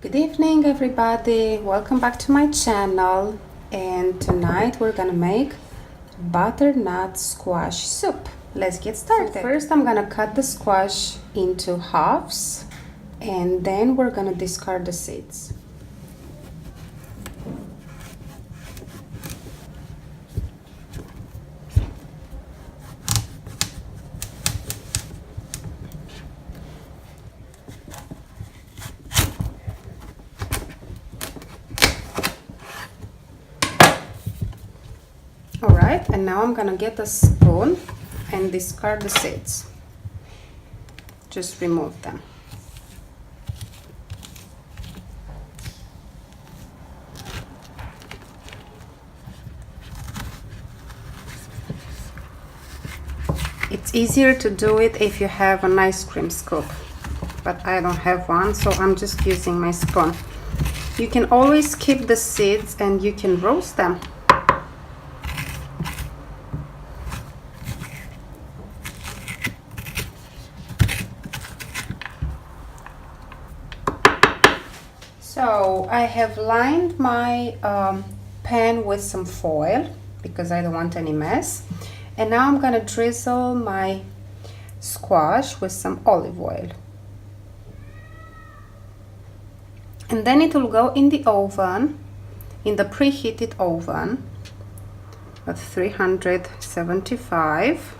Good evening, everybody. Welcome back to my channel. And tonight we're gonna make butternut squash soup. Let's get started. So first I'm gonna cut the squash into halves and then we're gonna discard the seeds. Alright, and now I'm gonna get a spoon and discard the seeds. Just remove them. It's easier to do it if you have an ice cream scoop, but I don't have one, so I'm just using my spoon. You can always keep the seeds and you can roast them. So I have lined my pan with some foil because I don't want any mess. And now I'm gonna drizzle my squash with some olive oil. And then it will go in the oven, in the preheated oven at 375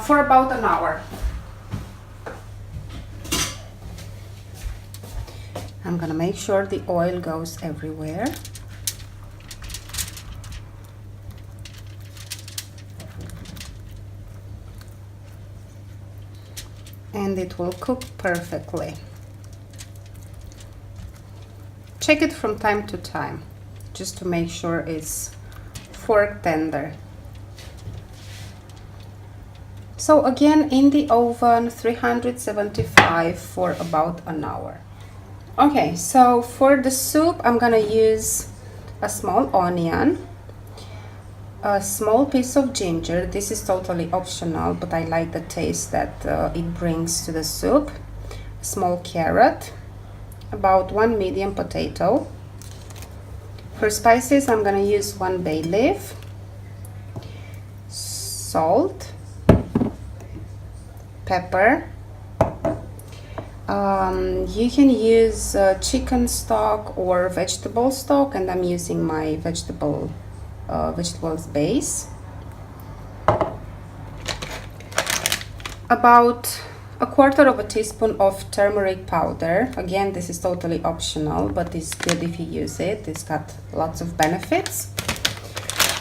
for about an hour. I'm gonna make sure the oil goes everywhere. And it will cook perfectly. Check it from time to time, just to make sure it's fork tender. So again, in the oven, 375 for about an hour. Okay, so for the soup, I'm gonna use a small onion, a small piece of ginger. This is totally optional, but I like the taste that it brings to the soup. A small carrot, about 1 medium potato. For spices, I'm gonna use 1 bay leaf, salt, pepper. You can use chicken stock or vegetable stock, and I'm using my vegetables base. About 1/4 teaspoon of turmeric powder. Again, this is totally optional, but it's good if you use it. It's got lots of benefits.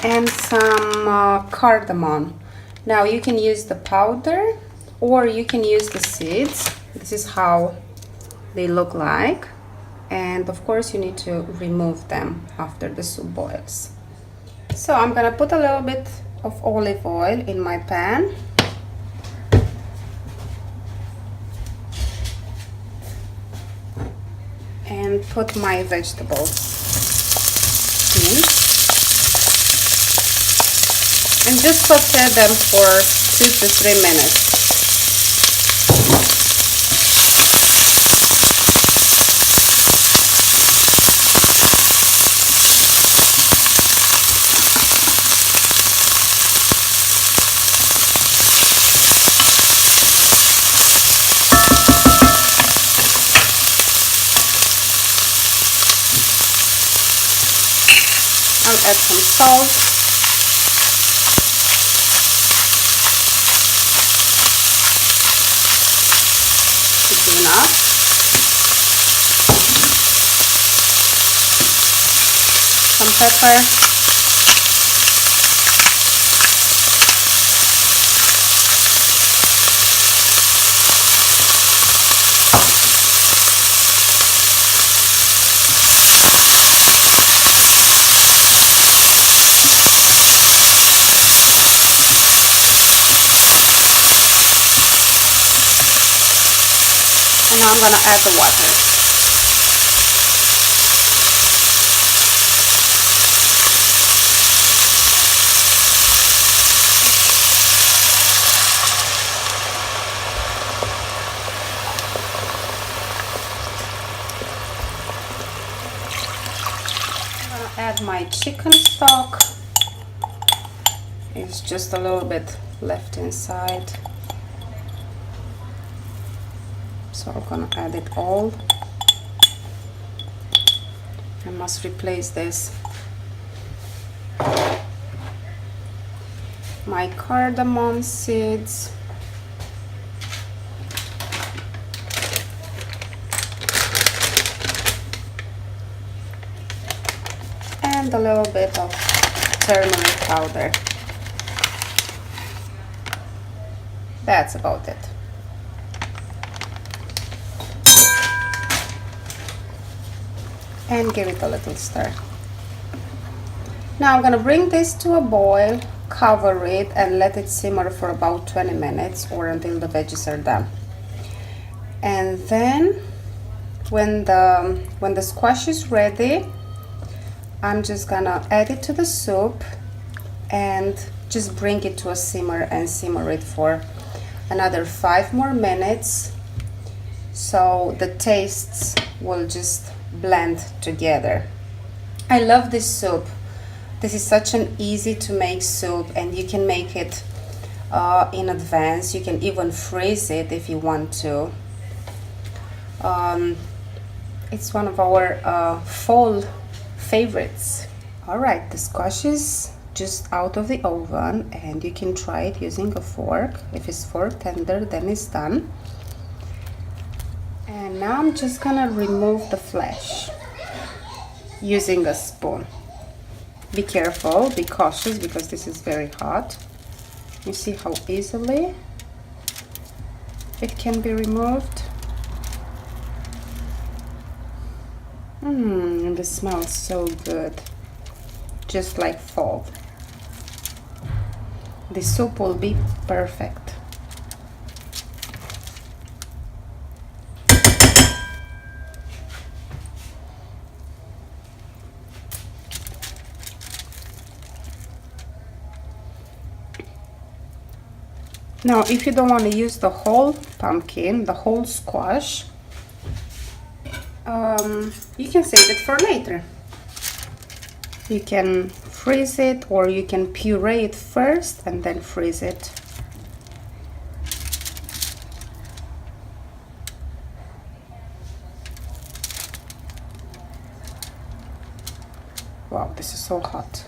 And some cardamom. Now you can use the powder or you can use the seeds. This is how they look like, and of course you need to remove them after the soup boils. So I'm gonna put a little bit of olive oil in my pan. And put my vegetables in. And just saute them for 2 to 3 minutes. I'll add some salt. Should be enough. Some pepper. And now I'm gonna add the water. have my chicken stock. It's just a little bit left inside. So I'm gonna add it all. I must replace this. My cardamom seeds. And a little bit of turmeric powder. That's about it. And give it a little stir. Now I'm gonna bring this to a boil, cover it, and let it simmer for about 20 minutes or until the veggies are done. And then when the squash is ready, I'm just gonna add it to the soup and just bring it to a simmer and simmer it for another 5 more minutes, so the tastes will just blend together. I love this soup. This is such an easy to make soup, and you can make it in advance. You can even freeze it if you want to. It's one of our fall favorites. All right, the squash is just out of the oven, and you can try it using a fork. If it's fork tender, then it's done. And now I'm just gonna remove the flesh using a spoon. Be careful, be cautious, because this is very hot. You see how easily it can be removed. And it smells so good, just like fall. The soup will be perfect. Now, if you don't want to use the whole pumpkin, the whole squash, you can save it for later. You can freeze it, or you can puree it first and then freeze it. Wow, this is so hot.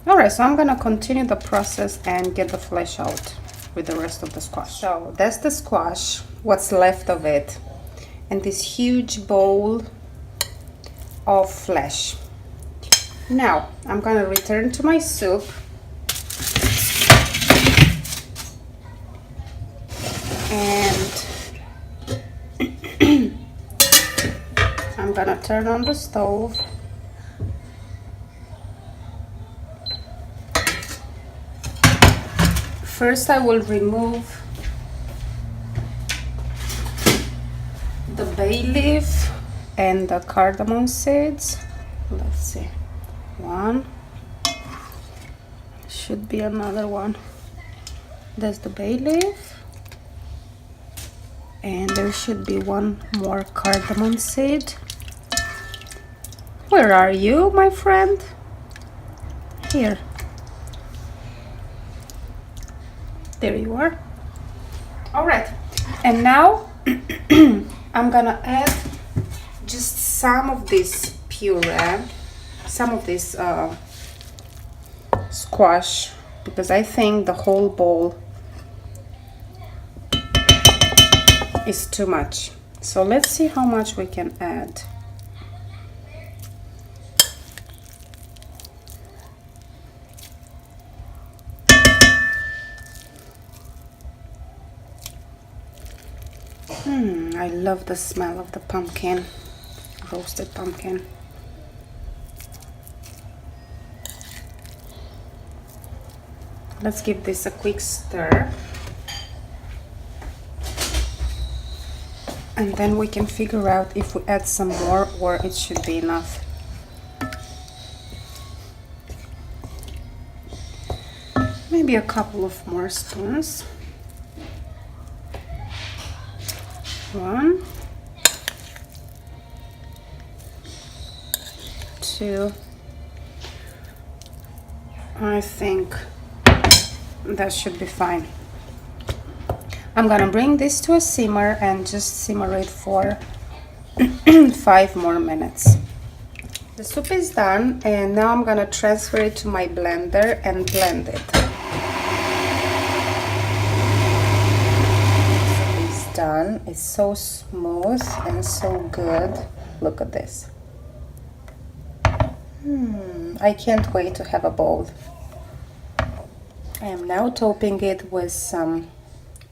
Alright, so I'm gonna continue the process and get the flesh out with the rest of the squash. So that's the squash, what's left of it, and this huge bowl of flesh. Now I'm gonna return to my soup and I'm gonna turn on the stove. First, I will remove the bay leaf and the cardamom seeds. Let's see, one, should be another one. There's the bay leaf, and there should be one more cardamom seed. Where are you, my friend? Here. There you are. All right, and now I'm gonna add just some of this puree, some of this squash, because I think the whole bowl is too much. So let's see how much we can add. I love the smell of the pumpkin, roasted pumpkin. Let's give this a quick stir, and then we can figure out if we add some more or it should be enough. Maybe a couple of more spoons. One, 2. I think that should be fine. I'm gonna bring this to a simmer and just simmer it for 5 more minutes. The soup is done, and now I'm gonna transfer it to my blender and blend it. It's done. It's so smooth and so good. Look at this. I can't wait to have a bowl. I am now topping it with some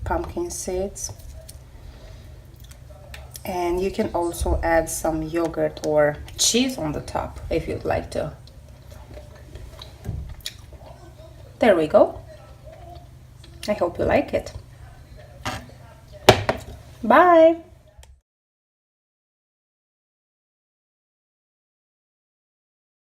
pumpkin seeds, and you can also add some yogurt or cheese on the top if you'd like to. There we go. I hope you like it. Bye!